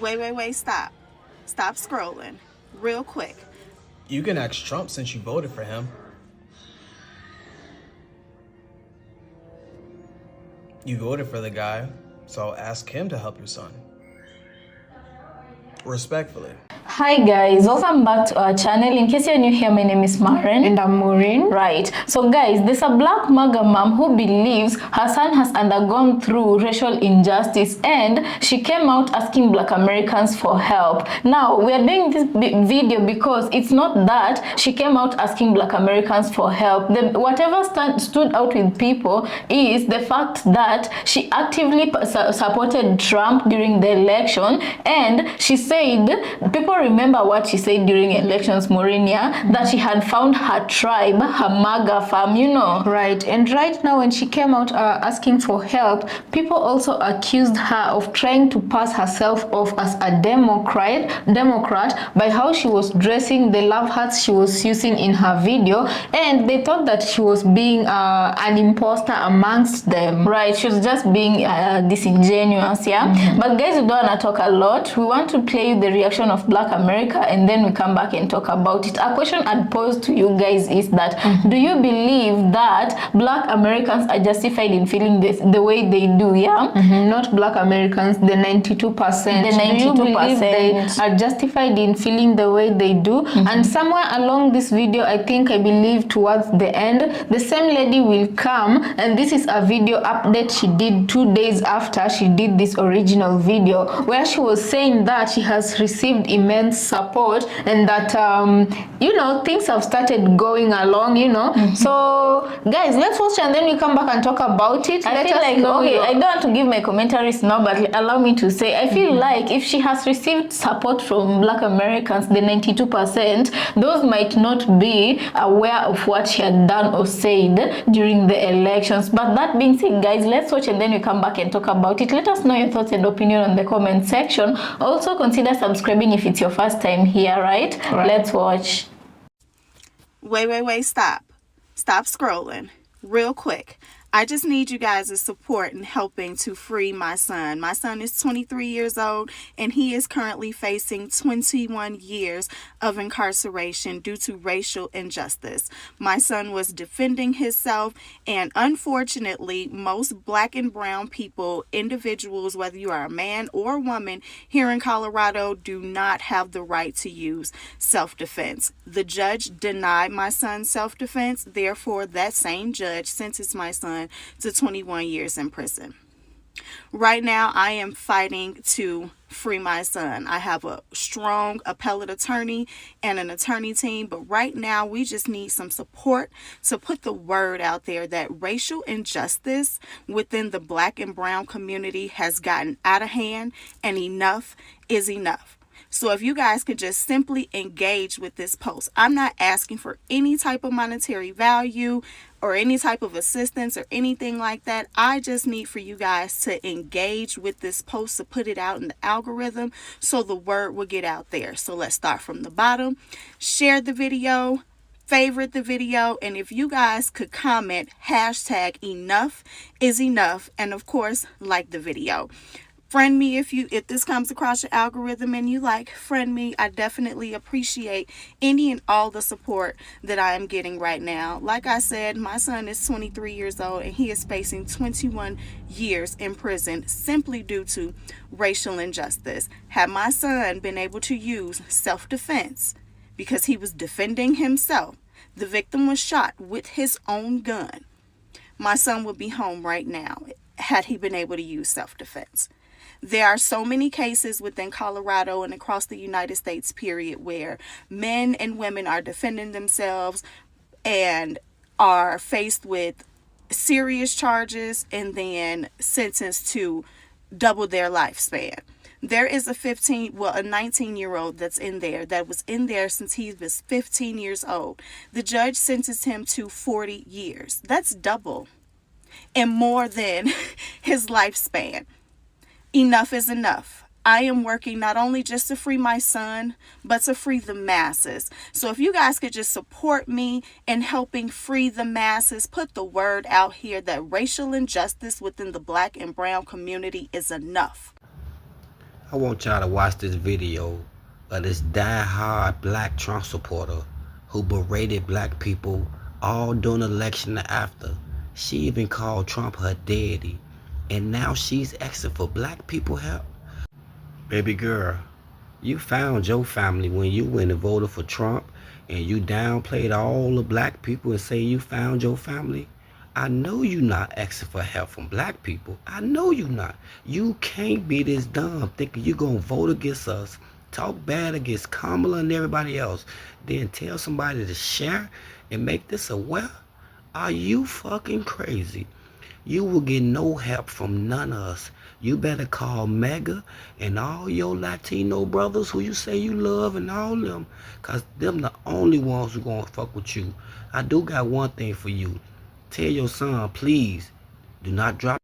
Wait, stop. Stop scrolling. Real quick. You can ask Trump since you voted for him. You voted for the guy, so ask him to help your son. Respectfully. Hi guys, welcome back to our channel. In case you're new here, my name is Maren. And I'm Maureen. Right. So guys, there's a black MAGA mom who believes her son has undergone through racial injustice and she came out asking black Americans for help. Now, we are doing this video because it's not that she came out asking black Americans for help. Whatever stood out with people is the fact that she actively supported Trump during the election, and she said, people remember what she said during elections, Maurinia, that she had found her tribe, her MAGA fam, you know. Right. And right now, when she came out asking for help, people also accused her of trying to pass herself off as a Democrat by how she was dressing, the love hearts she was using in her video, and they thought that she was being an imposter amongst them. Right. She was just being disingenuous, yeah. But guys, we don't want to talk a lot. We want to play you the reaction of Black America, and then we come back and talk about it. A question I'd pose to you guys is that do you believe that Black Americans are justified in feeling this the way they do? Yeah. Not Black Americans, the 92%. The 92%. Do you believe they are justified in feeling the way they do? And somewhere along this video, I believe towards the end, the same lady will come, and this is a video update she did 2 days after she did this original video, where she was saying that she has received immense support and that things have started going along, So guys, let's watch and then we come back and talk about it. I feel like, okay, I don't want to give my commentaries now, but allow me to say, I feel like if she has received support from Black Americans, the 92%, those might not be aware of what she had done or said during the elections. But that being said, guys, let's watch and then we come back and talk about it. Let us know your thoughts and opinion on the comment section. Also consider subscribing if it's your first time here, right? Let's watch. Wait, stop. Stop scrolling. Real quick. I just need you guys' support in helping to free my son. My son is 23 years old and he is currently facing 21 years of incarceration due to racial injustice. My son was defending himself, and unfortunately, most Black and brown people, individuals, whether you are a man or a woman here in Colorado, do not have the right to use self-defense. The judge denied my son self-defense. Therefore, that same judge sentenced my son to 21 years in prison. Right now, I am fighting to free my son. I have a strong appellate attorney and an attorney team, but right now we just need some support to put the word out there that racial injustice within the Black and brown community has gotten out of hand, and enough is enough. So if you guys could just simply engage with this post. I'm not asking for any type of monetary value or any type of assistance or anything like that. I just need for you guys to engage with this post, to put it out in the algorithm so the word will get out there. So let's start from the bottom. Share the video, favorite the video, and if you guys could comment hashtag enough is enough, and of course like the video. Friend me if this comes across your algorithm and you like, friend me. I definitely appreciate any and all the support that I am getting right now. Like I said, my son is 23 years old and he is facing 21 years in prison simply due to racial injustice. Had my son been able to use self-defense because he was defending himself, the victim was shot with his own gun, my son would be home right now had he been able to use self-defense. There are so many cases within Colorado and across the United States, period, where men and women are defending themselves and are faced with serious charges and then sentenced to double their lifespan. There is a 19-year-old that was in there since he was 15 years old. The judge sentenced him to 40 years. That's double and more than his lifespan. Enough is enough. I am working not only just to free my son, but to free the masses. So if you guys could just support me in helping free the masses, put the word out here that racial injustice within the Black and brown community is enough. I want y'all to watch this video of this die-hard black Trump supporter who berated black people all during the election and after. She even called Trump her daddy, and now she's asking for black people help. Baby girl, you found your family when you went and voted for Trump, and you downplayed all the black people and say you found your family. I know you not asking for help from black people. I know you not. You can't be this dumb thinking you gonna vote against us, talk bad against Kamala and everybody else, then tell somebody to share and make this aware. Are you fucking crazy? You will get no help from none of us. You better call MAGA and all your Latino brothers who you say you love and all them, cause them the only ones who gonna fuck with you. I do got one thing for you. Tell your son, please, do not drop.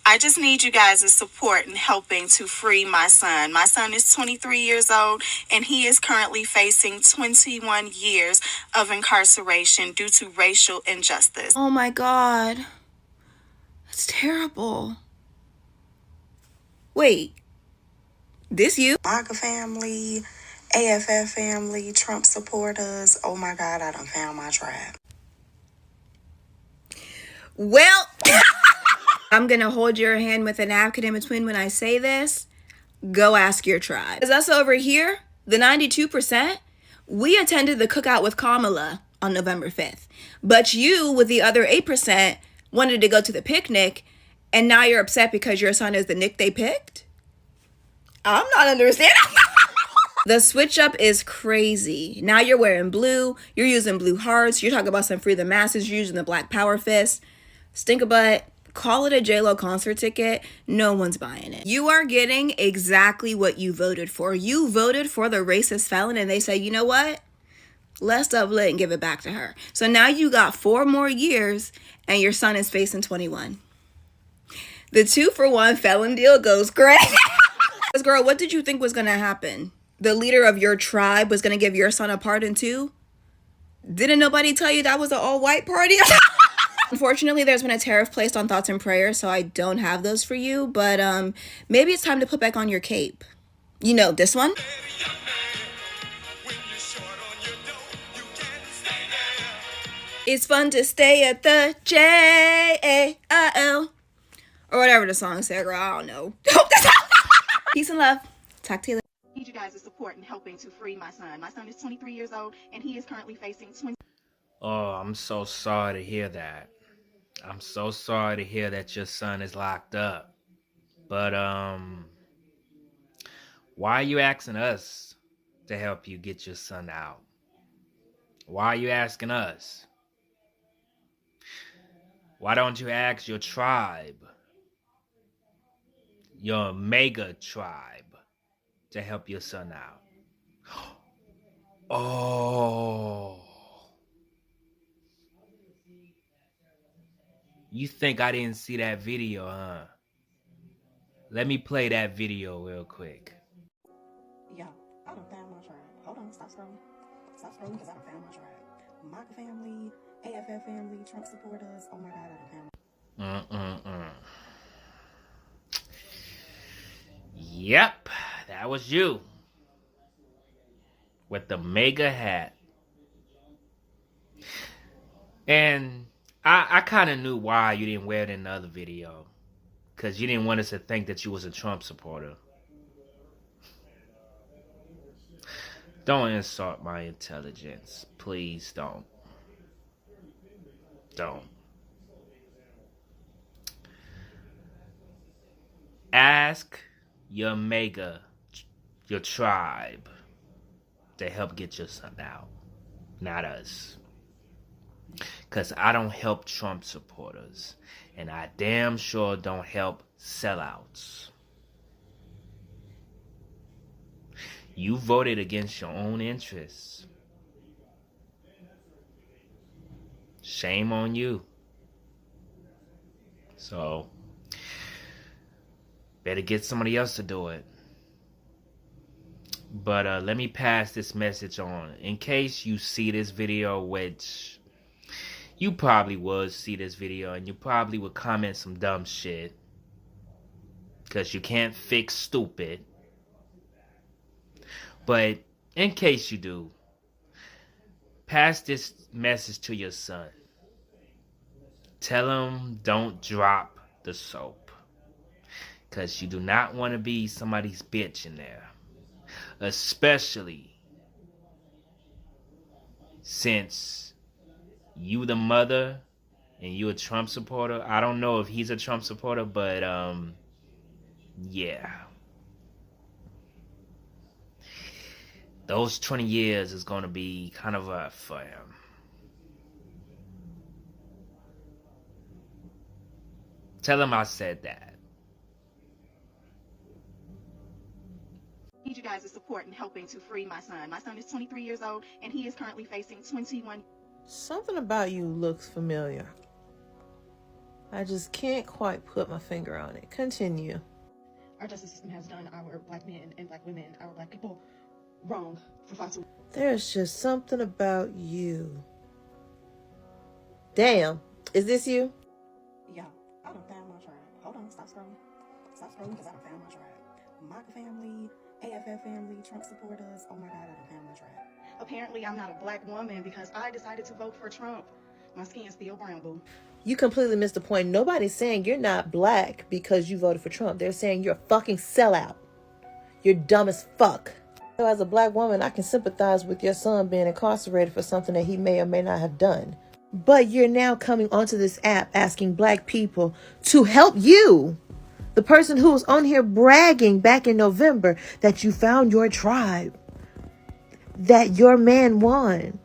I just need you guys' support in helping to free my son. My son is 23 years old, and he is currently facing 21 years of incarceration due to racial injustice. Oh my God. That's terrible. Wait, this you? MAGA family, AFF family, Trump supporters. Oh my God, I done found my tribe. Well, I'm going to hold your hand with a napkin in between when I say this. Go ask your tribe. Because us over here, the 92%, we attended the cookout with Kamala on November 5th. But you, with the other 8%, wanted to go to the picnic, and now you're upset because your son is the Nick they picked? I'm not understanding. The switch up is crazy. Now you're wearing blue. You're using blue hearts. You're talking about some free the masses. You're using the black power fist. Stink a butt. Call it a J-Lo concert ticket. No one's buying it. You are getting exactly what you voted for. You voted for the racist felon, and they say, you know what? Let's double it and give it back to her. So now you got 4 more years, and your son is facing 21. The 2-for-1 felon deal goes great. Girl, what did you think was going to happen? The leader of your tribe was going to give your son a pardon too? Didn't nobody tell you that was an all-white party? Unfortunately, there's been a tariff placed on thoughts and prayers, so I don't have those for you. But maybe it's time to put back on your cape. You know, this one? It's fun to stay at the J-A-I-L. Or whatever the song said, girl. I don't know. Peace and love. Talk to you later. I need you guys' support in helping to free my son. My son is 23 years old, and he is currently facing 20. Oh, I'm so sorry to hear that. I'm so sorry to hear that your son is locked up. But, why are you asking us to help you get your son out? Why are you asking us? Why don't you ask your tribe, your MAGA tribe, to help your son out? Oh. You think I didn't see that video, huh? Let me play that video real quick. Yo, I done found my tribe. Hold on, stop scrolling. Stop scrolling because I done found my tribe. MAGA family, AFF family, Trump supporters. Oh my God, I done found my Yep, that was you. With the MAGA hat. And I kind of knew why you didn't wear it in the other video. Because you didn't want us to think that you was a Trump supporter. Don't insult my intelligence. Please don't. Don't. Ask your MAGA, your tribe, to help get your son out. Not us. Because I don't help Trump supporters. And I damn sure don't help sellouts. You voted against your own interests. Shame on you. So, better get somebody else to do it. But let me pass this message on. In case you see this video, which you probably would see this video and you probably would comment some dumb shit. because you can't fix stupid. But in case you do, pass this message to your son. Tell him don't drop the soap, because you do not want to be somebody's bitch in there. Especially since you the mother and you a Trump supporter. I don't know if he's a Trump supporter, but yeah. Those 20 years is going to be kind of rough for him. Tell him I said that. I need you guys' support in helping to free my son. My son is 23 years old, and he is currently facing 21. Something about you looks familiar. I just can't quite put my finger on it. Continue. Our justice system has done our black men and black women, our black people, wrong for far too long. There's just something about you. Damn. Is this you? Yeah, I done found my tribe. Hold on, stop scrolling. Stop scrolling because I done found my tribe. MAGA family, AFF family, Trump supporters. Oh my God, I done found my tribe. Apparently, I'm not a black woman because I decided to vote for Trump. My skin's still brown, boo. You completely missed the point. Nobody's saying you're not black because you voted for Trump. They're saying you're a fucking sellout. You're dumb as fuck. So as a black woman, I can sympathize with your son being incarcerated for something that he may or may not have done. But you're now coming onto this app asking black people to help you. The person who was on here bragging back in November that you found your tribe, that your man won.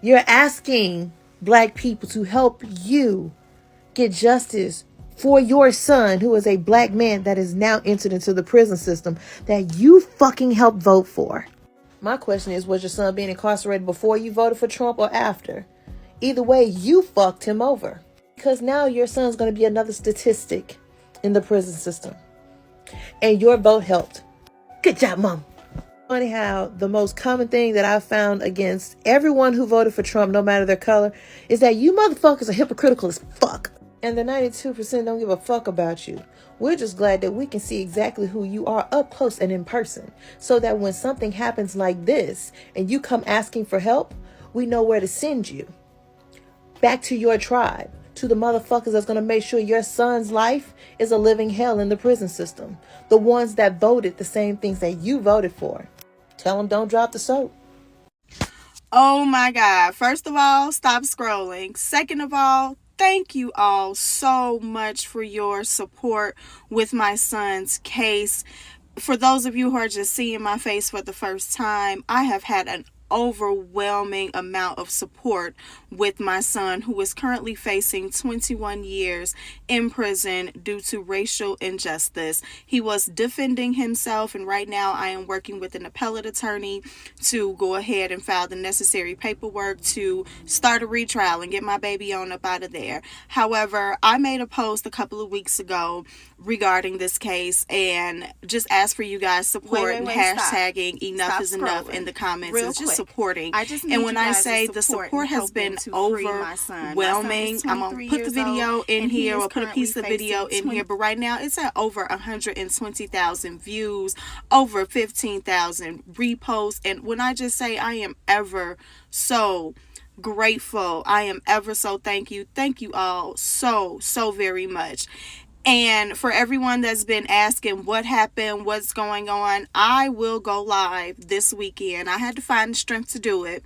You're asking black people to help you get justice for your son, who is a black man that is now entered into the prison system that you fucking helped vote for. My question is, was your son being incarcerated before you voted for Trump or after? Either way, you fucked him over. Because now your son's going to be another statistic in the prison system. And your vote helped. Good job, Mom. Funny how the most common thing that I've found against everyone who voted for Trump, no matter their color, is that you motherfuckers are hypocritical as fuck. And the 92% don't give a fuck about you. We're just glad that we can see exactly who you are up close and in person, so that when something happens like this and you come asking for help, we know where to send you. Back to your tribe, to the motherfuckers that's going to make sure your son's life is a living hell in the prison system. The ones that voted the same things that you voted for. Tell them don't drop the soap. Oh my God. First of all, stop scrolling. Second of all, thank you all so much for your support with my son's case. For those of you who are just seeing my face for the first time, I have had an overwhelming amount of support with my son, who is currently facing 21 years in prison due to racial injustice. He was defending himself, and right now I am working with an appellate attorney to go ahead and file the necessary paperwork to start a retrial and get my baby on up out of there. However, I made a post a couple of weeks ago regarding this case and just asked for you guys support and hashtagging enough is enough in the comments and just supporting. And when I say the support has been overwhelming, I'm gonna put the video in here or put a piece of video in here, but right now it's at over 120,000 views, over 15,000 reposts. And when I just say I am ever so grateful, I am ever so thank you all so very much. And for everyone that's been asking what happened, what's going on, I will go live this weekend. I had to find the strength to do it,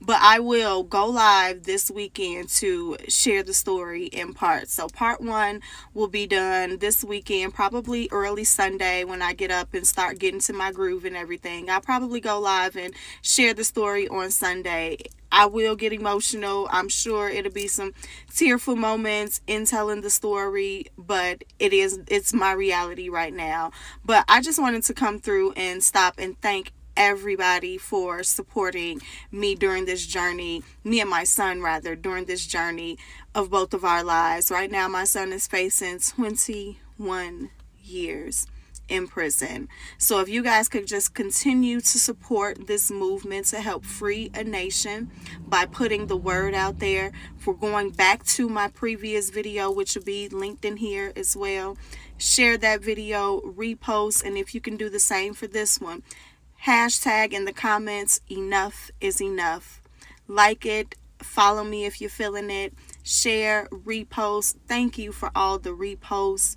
but I will go live this weekend to share the story in parts. So part 1 will be done this weekend, probably early Sunday when I get up and start getting to my groove and everything. I'll probably go live and share the story on Sunday. I will get emotional. I'm sure it'll be some tearful moments in telling the story, but it's my reality right now. But I just wanted to come through and stop and thank everybody for supporting me during this journey, me and my son rather, during this journey of both of our lives. Right now, my son is facing 21 years in prison. So if you guys could just continue to support this movement to help free a nation by putting the word out there, for going back to my previous video, which will be linked in here as well, share that video, repost, and if you can do the same for this one, hashtag in the comments, enough is enough. Like it, follow me if you're feeling it, share, repost. Thank you for all the reposts,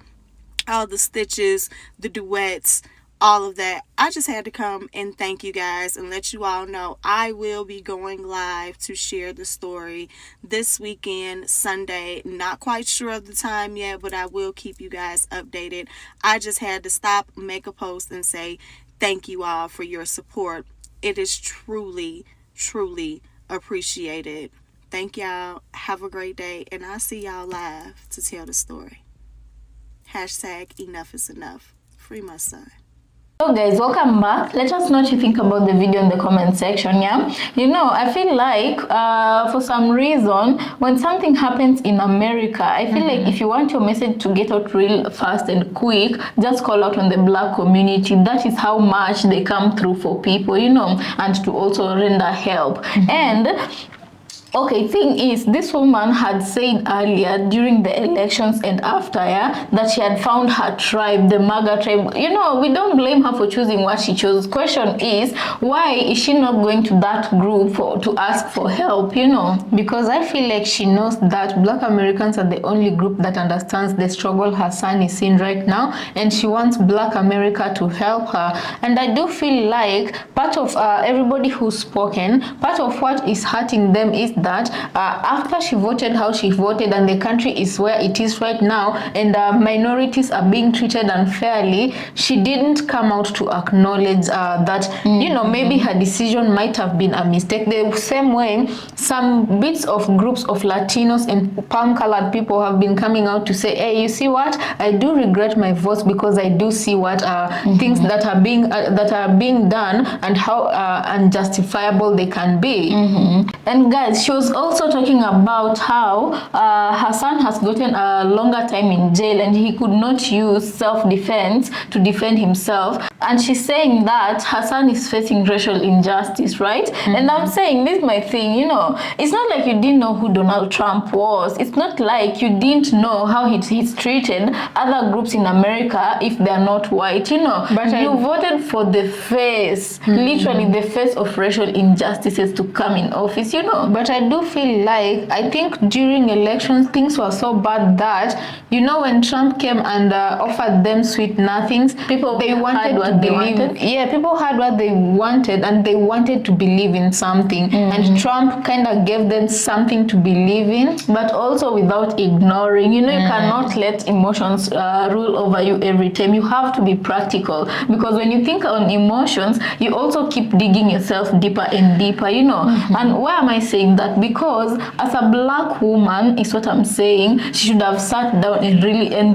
all the stitches, the duets, all of that. I just had to come and thank you guys and let you all know I will be going live to share the story this weekend, Sunday. Not quite sure of the time yet, but I will keep you guys updated. I just had to stop, make a post, and say thank you all for your support. It is truly, truly appreciated. Thank y'all. Have a great day, and I'll see y'all live to tell the story. Hashtag enough is enough. Free my son. So guys, welcome back. Let us know what you think about the video in the comment section. Yeah, you know, I feel like for some reason when something happens in America, I feel like if you want your message to get out real fast and quick, just call out on the black community. That is how much they come through for people, you know, and to also render help. And okay, thing is, this woman had said earlier during the elections and after, yeah, that she had found her tribe, the MAGA tribe. You know, we don't blame her for choosing what she chose. Question is, why is she not going to that group to ask for help, you know? Because I feel like she knows that Black Americans are the only group that understands the struggle her son is in right now, and she wants Black America to help her. And I do feel like part of everybody who's spoken, part of what is hurting them is that after she voted how she voted and the country is where it is right now and minorities are being treated unfairly, she didn't come out to acknowledge that, you know, maybe her decision might have been a mistake. The same way some bits of groups of Latinos and palm-colored people have been coming out to say, hey, you see what, I do regret my votes because I do see what things that are being done and how unjustifiable they can be. And guys, she was also talking about how her son has gotten a longer time in jail and he could not use self-defense to defend himself. And she's saying that her son is facing racial injustice, right? And I'm saying, this is my thing, you know, it's not like you didn't know who Donald Trump was. It's not like you didn't know how he's treated other groups in America if they're not white, you know. But you voted for the face, literally the face of racial injustices to come in office, you know. But I do feel like, I think during elections, things were so bad that, you know, when Trump came and offered them sweet nothings, people wanted what they wanted. Yeah, people had what they wanted and they wanted to believe in something. And Trump kind of gave them something to believe in. But also without ignoring, you know, you cannot let emotions rule over you every time. You have to be practical, because when you think on emotions, you also keep digging yourself deeper and deeper, you know. And why am I saying that? Because as a black woman, is what I'm saying, she should have sat down and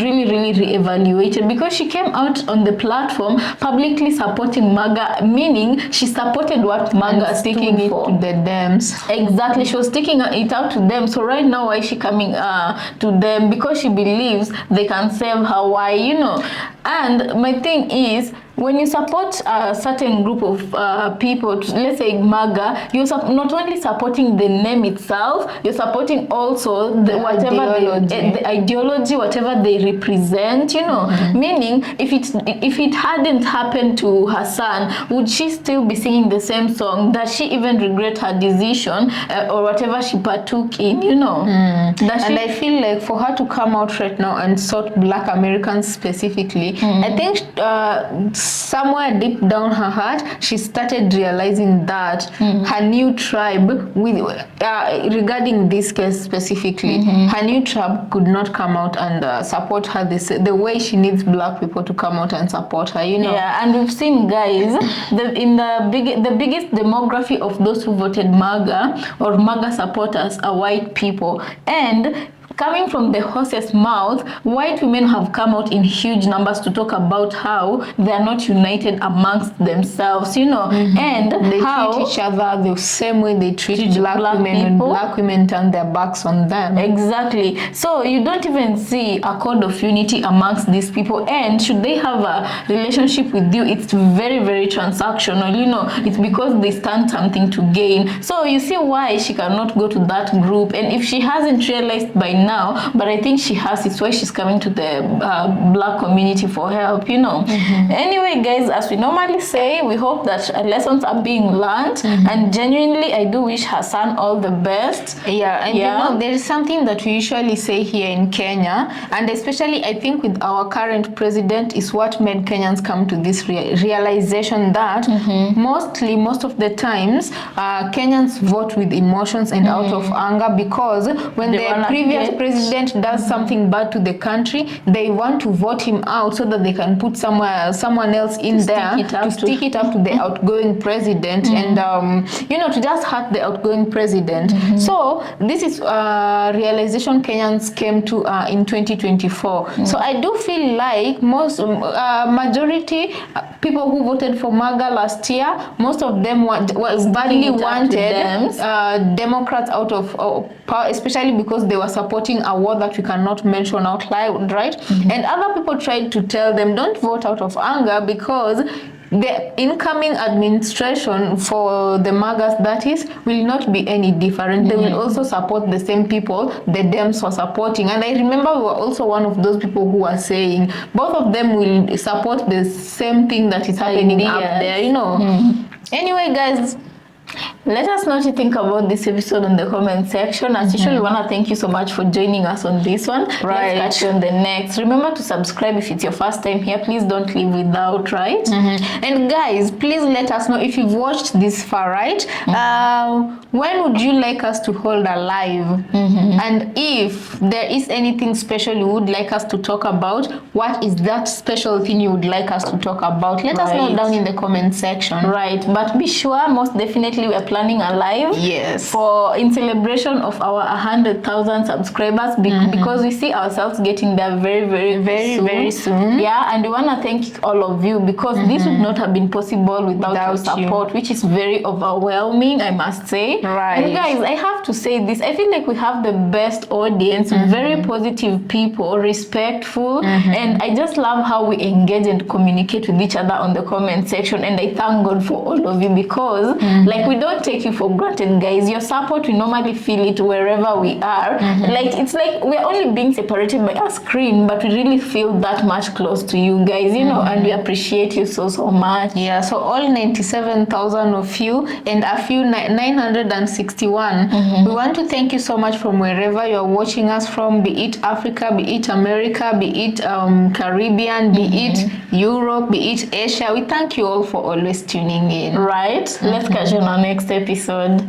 really reevaluated, because she came out on the platform publicly supporting MAGA, meaning she supported what MAGA stood for. To the Dems. Exactly, she was taking it out to them. So right now, why is she coming to them? Because she believes they can save her. Why, you know? And my thing is, when you support a certain group of people, let's say MAGA, you're not only supporting the name itself, you're supporting also the ideology, whatever they represent, you know. Meaning, if it hadn't happened to her son, would she still be singing the same song? Does she even regret her decision or whatever she partook in, you know? And I feel like for her to come out right now and sort Black Americans specifically, I think somewhere deep down her heart, she started realizing that her new tribe, regarding this case specifically, her new tribe could not come out and support her the way she needs Black people to come out and support her, you know. Yeah, and we've seen, guys, the biggest demography of those who voted MAGA or MAGA supporters are white people. And coming from the horse's mouth, white women have come out in huge numbers to talk about how they are not united amongst themselves, you know, and they how treat each other the same way they treat black women when black women turn their backs on them. Exactly. So you don't even see a code of unity amongst these people, and should they have a relationship with you, it's very transactional, you know. It's because they stand something to gain. So you see why she cannot go to that group, and if she hasn't realized by now now, but I think she has. It's why she's coming to the black community for help, you know. Anyway, guys, as we normally say, we hope that lessons are being learned, and genuinely, I do wish her son all the best. Yeah, and you know, there is something that we usually say here in Kenya, and especially I think with our current president is what made Kenyans come to this realization that most of the times Kenyans vote with emotions and out of anger, because when the previous president does something bad to the country, they want to vote him out so that they can put someone else in there to stick it up to the outgoing president, and you know, to just hurt the outgoing president. So this is realization Kenyans came to in 2024. So I do feel like most majority people who voted for MAGA last year, most of them was badly wanted Democrats out of power, especially because they were supporting a war that we cannot mention out loud, right? And other people tried to tell them, don't vote out of anger, because the incoming administration for the MAGAs, that is, will not be any different. They will also support the same people the Dems were supporting. And I remember we were also one of those people who were saying both of them will support the same thing that is happening up there, you know. Anyway, guys, let us know what you think about this episode in the comment section. As usual, we want to thank you so much for joining us on this one. Right. Let's catch you on the next. Remember to subscribe if it's your first time here. Please don't leave without, right? And guys, please let us know if you've watched this far, right? When would you like us to hold a live? And if there is anything special you would like us to talk about, what is that special thing you would like us to talk about? Let us know down in the comment section. Right, but be sure, most definitely, we are planning a live for in celebration of our 100,000 subscribers, because we see ourselves getting there very soon. Yeah, and we want to thank all of you, because this would not have been possible without your support, which is very overwhelming, I must say. Right. And guys, I have to say this, I feel like we have the best audience, very positive people, respectful, and I just love how we engage and communicate with each other on the comment section, and I thank God for all of you, because like, we don't take you for granted, guys. Your support, we normally feel it wherever we are. Like, it's like we're only being separated by a screen, but we really feel that much close to you guys, you know, and we appreciate you so much. Yeah, so all 97,000 of you and a few 961. We want to thank you so much from wherever you're watching us from, be it Africa, be it America, be it Caribbean, be it Europe, be it Asia. We thank you all for always tuning in. Right? Let's catch you on our next episode.